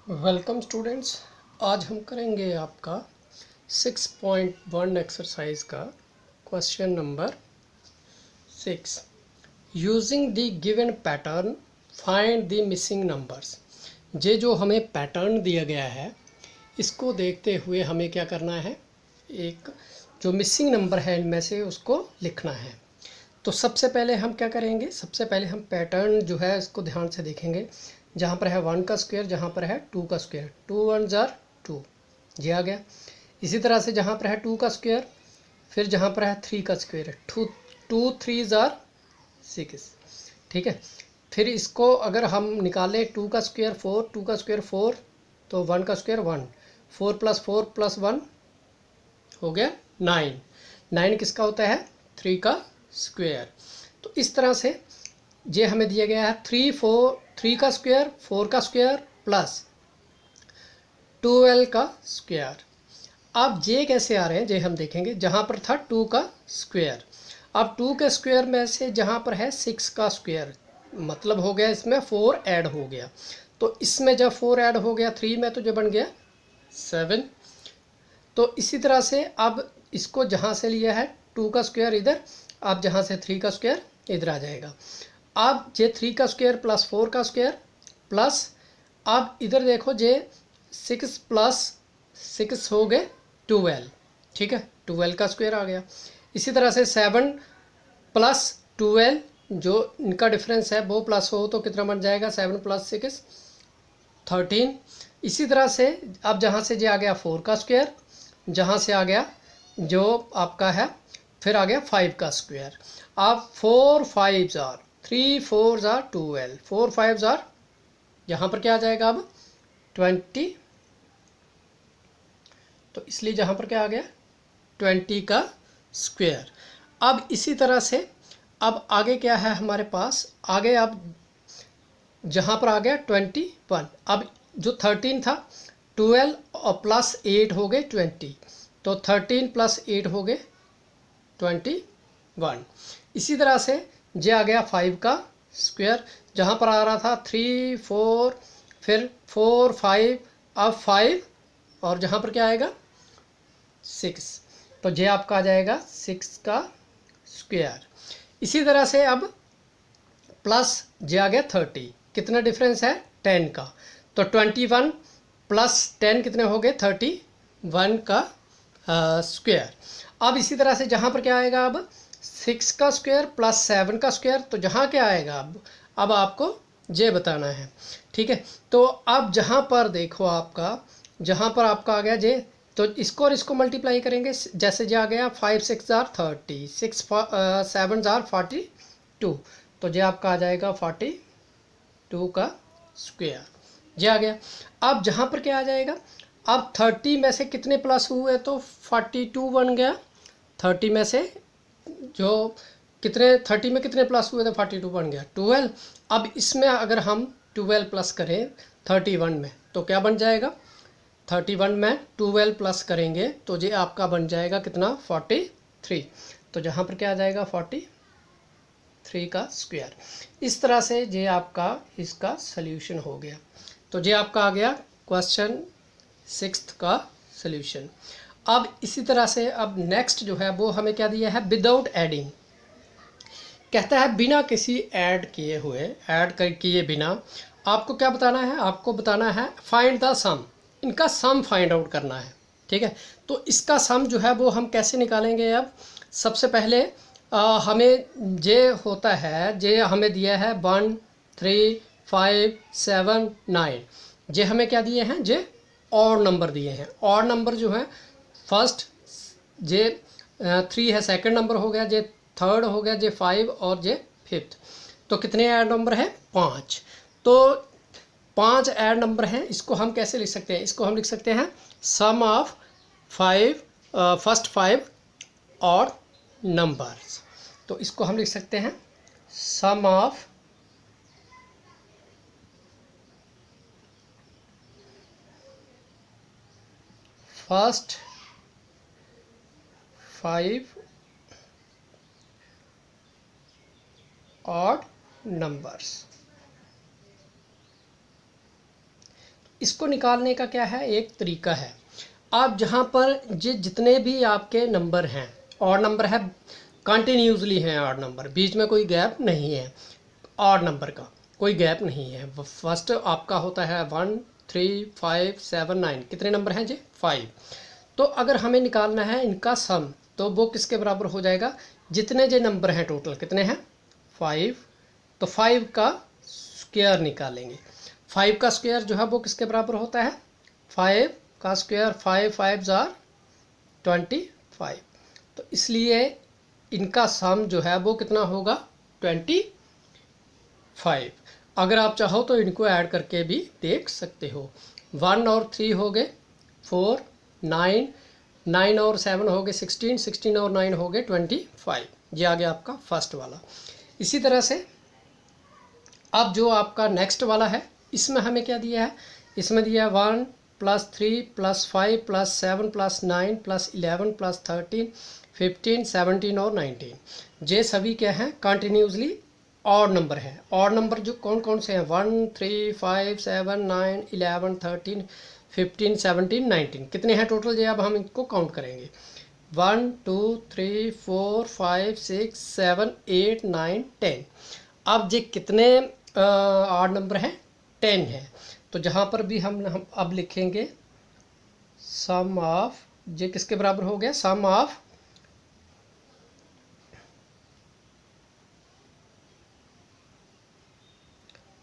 Welcome students. आज हम करेंगे आपका 6.1 एक्सरसाइज का question number 6। Using the given pattern find the missing numbers. ये जो हमें पैटर्न दिया गया है इसको देखते हुए हमें क्या करना है, एक जो मिसिंग नंबर है इनमें से उसको लिखना है। तो सबसे पहले हम क्या करेंगे, सबसे पहले हम पैटर्न जो है इसको ध्यान से देखेंगे। जहाँ पर है 1 का स्क्वायर, जहाँ पर है 2 का स्क्वायर, 2 1 जार 2, ये आ गया। इसी तरह से जहाँ पर है 2 का स्क्वायर, फिर जहाँ पर है 3 का स्क्वायर, 2 3 जार 6, ठीक है। फिर इसको अगर हम निकालें 2 का स्क्वायर 4, 2 का स्क्वायर 4, तो 1 का स्क्वायर 1, 4 + 1 हो गया 9। 9 किसका होता है, 3 का स्क्वायर। तो इस तरह से ये हमें दिया गया है 3 का स्क्वायर, 4 का स्क्वायर प्लस 12 का स्क्वायर। अब ये कैसे आ रहे हैं ये हम देखेंगे। जहाँ पर था 2 का स्क्वायर, अब 2 के स्क्वायर में से जहाँ पर है 6 का स्क्वायर, मतलब हो गया इसमें 4 ऐड हो गया। तो इसमें जब 4 ऐड हो गया 3 में तो जो बन गया 7। तो इसी तरह से अब इसको जहाँ से लिया है 2 का स्क्वायर इधर, अब जहाँ से 3 का स्क्वायर इधर आ जाएगा। अब ये 3 का स्क्वायर प्लस 4 का स्क्वायर प्लस, अब इधर देखो ये 6 + 6 हो गए 12, ठीक है, 12 का स्क्वायर आ गया। इसी तरह से 7 + 12, जो इनका डिफरेंस है वो प्लस हो तो कितना बन जाएगा, 7 + 6 13। इसी तरह से अब जहाँ से ये आ गया 4 का स्क्वायर, जहाँ से आ गया जो आपका है, फिर आ गया 5 का स्क्वायर। अब 4 5 जार 3 4 जार 12, 4 5 जार, यहाँ पर क्या आ जाएगा अब 20। तो इसलिए जहाँ पर क्या आ गया 20 का स्क्वायर। अब इसी तरह से अब आगे क्या है हमारे पास, आगे अब जहाँ पर आ गया 21। अब जो 13 था, 12 और प्लस 8 हो गए 20, तो 13 + 8 हो गए 21। इसी तरह से ये आ गया 5 का स्क्वायर, जहाँ पर आ रहा था 3 4, फिर 4 5, अब 5, और जहाँ पर क्या आएगा 6, तो ये आपका आ जाएगा 6 का स्क्वायर। इसी तरह से अब प्लस जे आ गया 30, कितना डिफरेंस है 10 का, तो 21 + 10 कितने हो गए 31 का स्क्वायर। अब इसी तरह से जहाँ पर क्या आएगा अब 6 का स्क्वायर प्लस 7 का स्क्वायर, तो जहाँ क्या आएगा अब आपको ये बताना है, ठीक है। तो अब जहाँ पर देखो आपका, जहाँ पर आपका आ गया जे, तो इसको और इसको मल्टीप्लाई करेंगे। जैसे जो आ गया 5 6 जार 30, 6 7 जार 42, तो ये आपका आ जाएगा 42 का स्क्वायर, ये आ गया। अब जहाँ पर क्या आ जाएगा, अब 30 में से कितने प्लस हुए तो 42 बन गया। 30 में से जो कितने, 30 में कितने प्लस हुए तो 42 बन गया 12। अब इसमें अगर हम 12 प्लस करें 31 में तो क्या बन जाएगा, 31 में 12 प्लस करेंगे तो ये आपका बन जाएगा कितना 43। तो जहाँ पर क्या आ जाएगा 43 का स्क्वायर। इस तरह से ये आपका इसका सल्यूशन हो गया। तो ये आपका आ गया क्वेश्चन 6 का सल्यूशन। अब इसी तरह से अब नेक्स्ट जो है वो हमें क्या दिया है, विदाउट एडिंग। कहता है बिना किसी ऐड किए हुए, किए बिना आपको क्या बताना है, आपको बताना है फाइंड द सम, इनका सम फाइंड आउट करना है, ठीक है। तो इसका सम जो है वो हम कैसे निकालेंगे। अब सबसे पहले हमें जे होता है, जे हमें दिया है 1 3 5 7 9, जे हमें क्या दिए हैं, जे और नंबर दिए हैं। और नंबर जो है फर्स्ट, जे 3 है सेकंड नंबर हो गया, जे थर्ड हो गया, जे 5 और जे फिफ्थ। तो कितने ऐड नंबर हैं 5। तो 5 ऐड नंबर हैं। इसको हम कैसे लिख सकते हैं, इसको हम लिख सकते हैं सम ऑफ 5 फर्स्ट 5 और नंबर्स। तो इसको हम लिख सकते हैं सम ऑफ फर्स्ट 5 और नंबर्स। इसको निकालने का क्या है, एक तरीका है। आप जहाँ पर जितने भी आपके नंबर हैं, ऑड नंबर है, कंटिन्यूसली हैं ऑड नंबर, बीच में कोई गैप नहीं है, ऑड नंबर का कोई गैप नहीं है। फर्स्ट आपका होता है 1 3 5 7 9, कितने नंबर हैं जी, 5। तो अगर हमें निकालना है इनका सम, तो वो किसके बराबर हो जाएगा, जितने जो नंबर हैं टोटल कितने हैं 5, तो 5 का स्क्वायर निकालेंगे। 5 का स्क्वायर जो है वो किसके बराबर होता है, 5 का स्क्वायर, 5 5 जार 25। तो इसलिए इनका सम जो है वो कितना होगा 25। अगर आप चाहो तो इनको ऐड करके भी देख सकते हो। 1 और 3 हो गए 4, 9, 9 और 7 हो गए 16, 16 और 9 हो गए 25। ये आ गया आपका फर्स्ट वाला। इसी तरह से अब जो आपका नेक्स्ट वाला है, इसमें हमें क्या दिया है, इसमें दिया है 1 + 3 + 5 + 7 + 9 + 11 + 13 15 17 और 19। ये सभी क्या हैं, कंटिन्यूसली ऑड नंबर है। ऑड नंबर जो कौन कौन से हैं, 1 3 5 7 9 11 13 15 17 19, कितने हैं टोटल, ये अब हम इनको काउंट करेंगे। 1 2 3 4 5 6 7 8 9 10। अब ये कितने ऑड नंबर हैं, 10 है। तो जहाँ पर भी हम अब लिखेंगे सम ऑफ, ये किसके बराबर हो गया, सम ऑफ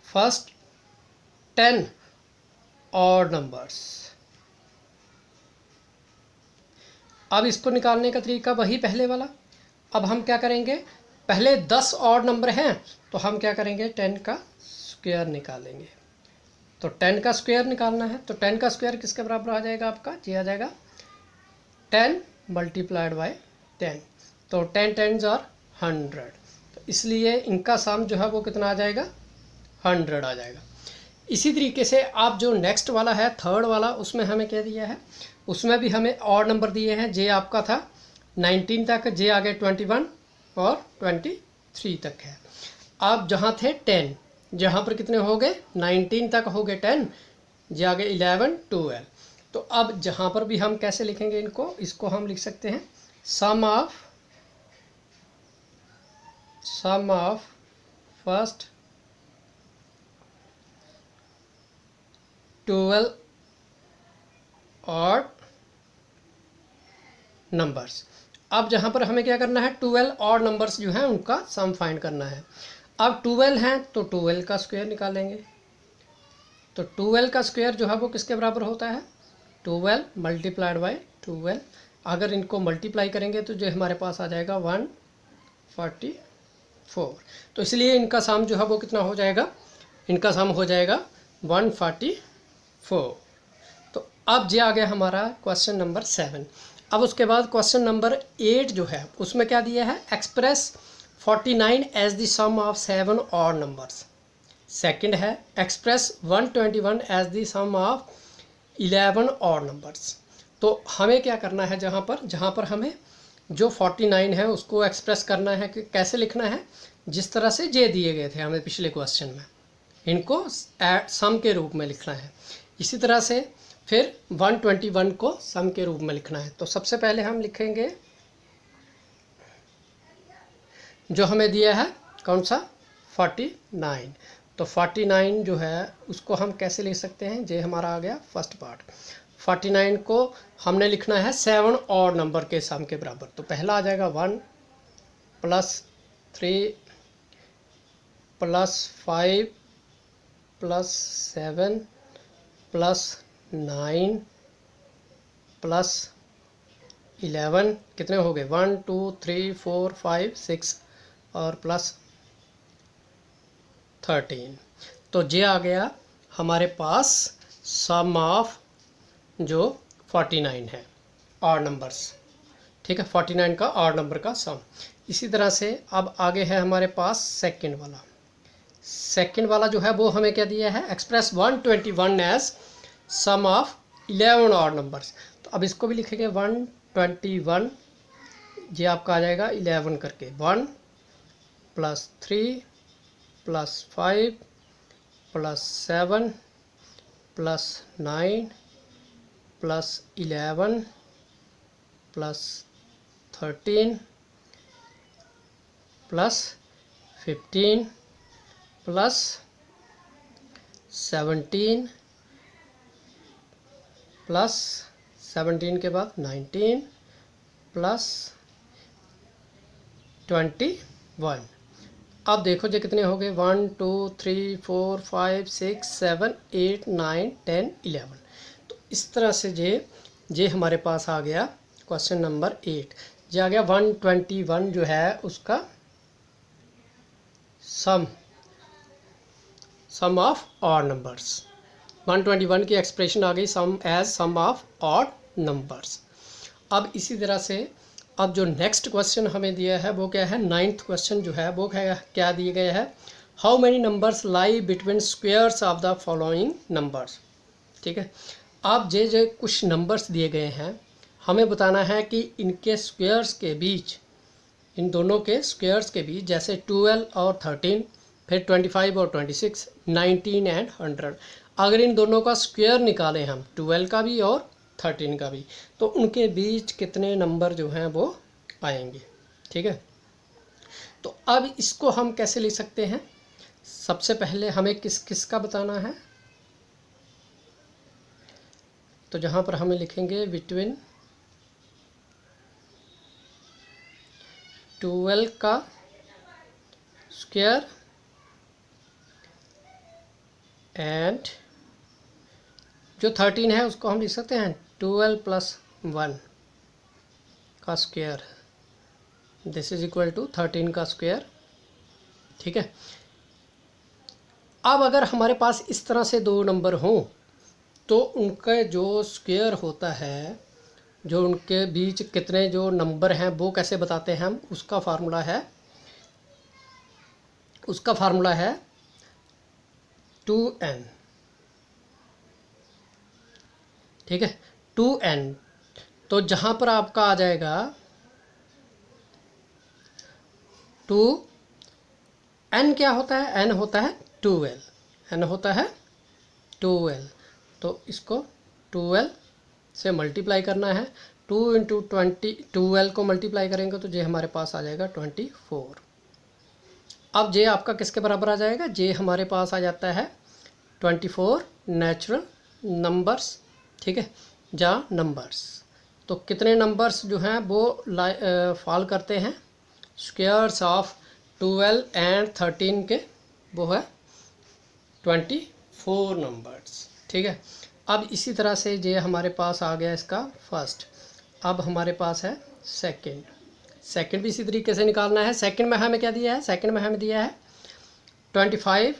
फर्स्ट 10 ऑड नंबर्स। अब इसको निकालने का तरीका वही पहले वाला। अब हम क्या करेंगे, पहले 10 ऑड नंबर हैं तो हम क्या करेंगे, 10 का स्क्वायर निकालेंगे। तो 10 का स्क्वायर निकालना है, तो 10 का स्क्वायर किसके बराबर आ जाएगा आपका, ये आ जाएगा 10 × 10। तो 10 10s और 100। तो इसलिए इनका सम जो है वो कितना आ जाएगा, 100 आ जाएगा। इसी तरीके से आप जो नेक्स्ट वाला है थर्ड वाला, उसमें हमें क्या दिया है, उसमें भी हमें ऑड नंबर दिए हैं। जे आपका था 19 तक, जे आ गए 21 और 23 तक है। आप जहाँ थे 10, जहाँ पर कितने हो गए 19 तक हो गए 10, जे आ गए 11 12। तो अब जहाँ पर भी हम कैसे लिखेंगे इनको, इसको हम लिख सकते हैं सम ऑफ फर्स्ट 12 ऑड नंबर्स। अब जहाँ पर हमें क्या करना है, 12 ऑड नंबर्स जो हैं उनका सम फाइंड करना है। अब 12 हैं तो 12 का स्क्वायर निकालेंगे। तो 12 का स्क्वायर जो है वो किसके बराबर होता है, 12 × 12। अगर इनको मल्टीप्लाई करेंगे तो जो हमारे पास आ जाएगा 144। तो इसलिए इनका सम जो है वो कितना हो जाएगा, इनका सम हो जाएगा 144। तो अब ये आ गया हमारा क्वेश्चन नंबर 7। अब उसके बाद क्वेश्चन नंबर 8 जो है उसमें क्या दिया है, express 49 as the sum of 7 odd numbers. Second है express 121 as the sum of 11 odd numbers. तो हमें क्या करना है, जहाँ पर हमें जो 49 है उसको एक्सप्रेस करना है कि कैसे लिखना है, जिस तरह से जे दिए गए थे हमें पिछले क्वेश्चन में, इनको सम के रूप में लिखना है। इसी तरह से फिर 121 को सम के रूप में लिखना है। तो सबसे पहले हम लिखेंगे जो हमें दिया है कौन सा, 49। तो 49 जो है उसको हम कैसे लिख सकते हैं, ये हमारा आ गया फर्स्ट पार्ट। 49 को हमने लिखना है 7 ऑड नंबर के सम के बराबर। तो पहला आ जाएगा 1 + 3 + 5 + 7 + 9 + 11, कितने हो गए 1 2 3 4 5 6 और +13। तो ये आ गया हमारे पास सम ऑफ जो 49 है ऑड नंबर्स। ठीक है, 49 का ऑड नंबर का सम। इसी तरह से अब आगे है हमारे पास सेकंड वाला। सेकंड वाला जो है वो हमें क्या दिया है, express 121 as sum of 11 odd numbers. तो अब इसको भी लिखेंगे 121, ये आपका आ जाएगा 11 करके, 1 + 3 + 5 + 7 plus 9 plus 11 plus 13 plus 15 plus 17 plus 17 के बाद 19 प्लस 21। अब देखो जो कितने हो गए, 1 2 3 4 5 6 7 8 9 10 11। तो इस तरह से जे हमारे पास आ गया क्वेश्चन नंबर 8। जे आ गया 121 जो है उसका सम ऑफ ऑड नंबर्स। 121 की एक्सप्रेशन आ गई सम ऑफ ऑड नंबर्स। अब इसी तरह से अब जो नेक्स्ट क्वेश्चन हमें दिया है वो क्या है, 9th क्वेश्चन जो है वो क्या दिए गए है, how many numbers lie between squares of the following numbers. ठीक है, अब जे कुछ नंबर्स दिए गए हैं, हमें बताना है कि इनके स्क्वेयर्स के बीच, इन दोनों के स्क्वेयर्स के बीच, जैसे 12 और 13, फिर 25 और 26, 19 एंड 100, अगर इन दोनों का स्क्वायर निकालें हम, 12 का भी और 13 का भी, तो उनके बीच कितने नंबर जो हैं वो आएंगे। ठीक है, तो अब इसको हम कैसे लिख सकते हैं, सबसे पहले हमें किस किस का बताना है, तो जहाँ पर हमें लिखेंगे बिटवीन 12 का स्क्वायर एंड जो 13 है उसको हम लिख सकते हैं 12 प्लस 1 का square, this is equal to 13 का स्क्वायर। ठीक है, अब अगर हमारे पास इस तरह से दो नंबर हों तो उनका जो स्क्वायर होता है, जो उनके बीच कितने जो नंबर हैं वो कैसे बताते हैं हम, उसका फार्मूला है 2n। ठीक है, 2n, तो जहाँ पर आपका आ जाएगा 2n क्या होता है, n होता है 12, n होता है 12, तो इसको 12 से मल्टीप्लाई करना है, 2 इंटू 12 को मल्टीप्लाई करेंगे तो जे हमारे पास आ जाएगा 24। अब जे आपका किसके बराबर आ जाएगा, जे हमारे पास आ जाता है 24 नेचुरल नंबर्स। ठीक है, जा नंबर्स, तो कितने नंबर्स जो हैं वो फॉल करते हैं स्क्वायर्स ऑफ 12 एंड 13 के, वो है 24 नंबर्स। ठीक है, अब इसी तरह से जे हमारे पास आ गया इसका फर्स्ट। अब हमारे पास है सेकंड भी इसी तरीके से निकालना है। सेकंड में हमें क्या दिया है, सेकंड में हमें दिया है 25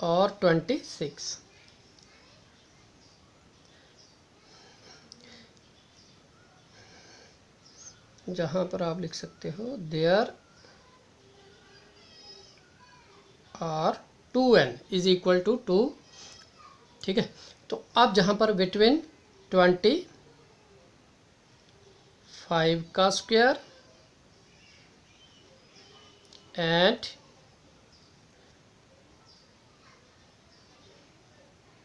और 26। जहाँ पर आप लिख सकते हो there are 2n is equal to 2। ठीक है, तो अब जहाँ पर बिटवीन 25 का स्क्वायर एंड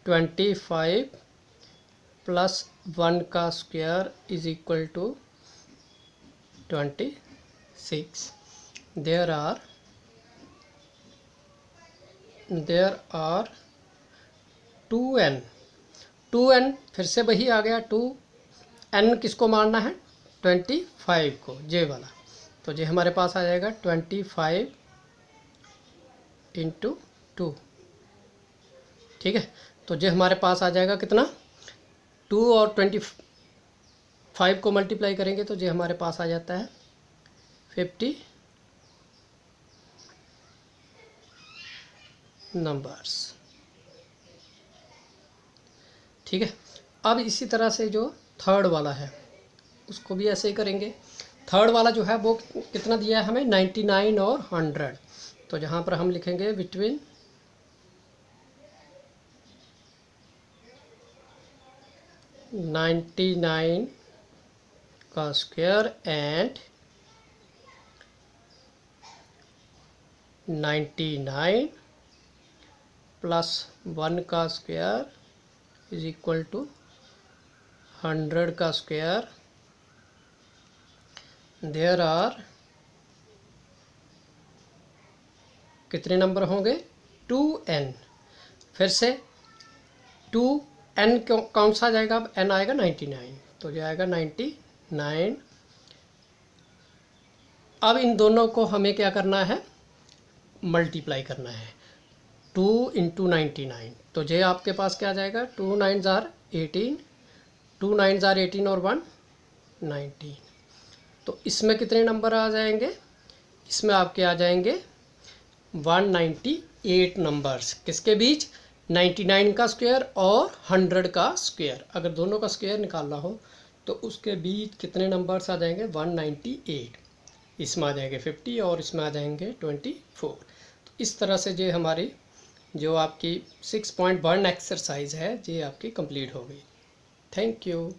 25 प्लस 1 का square is equal to 26, there are 2n। फिर से वही आ गया 2n, किसको मारना है 25 को, जे वाला, तो जे हमारे पास आ जाएगा 25 इंटू 2। ठीक है, तो जे हमारे पास आ जाएगा कितना, 2 और 25 को मल्टीप्लाई करेंगे तो जे हमारे पास आ जाता है 50 नंबर्स। ठीक है, अब इसी तरह से जो थर्ड वाला है उसको भी ऐसे ही करेंगे। थर्ड वाला जो है वो कितना दिया है हमें, 99 और 100, तो जहाँ पर हम लिखेंगे बिटवीन 99 का स्क्वायर एंड 99 प्लस 1 का स्क्वायर इज इक्वल टू 100 का स्क्वायर। देयर आर कितने नंबर होंगे? 2n। फिर से 2n कौन सा आ जाएगा? अब n आएगा 99, तो जाएगा 99। अब इन दोनों को हमें क्या करना है? मल्टीप्लाई करना है। 2 इंटू 99, तो जे आपके पास क्या आ जाएगा? 2 9 जार 18, 2 9 जार 18 और 1 19। तो इसमें कितने नंबर आ जाएंगे? इसमें आपके आ जाएंगे 198 नंबर्स। किसके बीच? 99 का स्क्वायर और 100 का स्क्वायर। अगर दोनों का स्क्वायर निकालना हो तो उसके बीच कितने नंबर्स आ जाएंगे? 198। इसमें आ जाएंगे 50 और इसमें आ जाएंगे 24। तो इस तरह से ये हमारी जो आपकी 6 पॉइंट बर्न एक्सरसाइज है ये आपकी कंप्लीट हो गई। Thank you.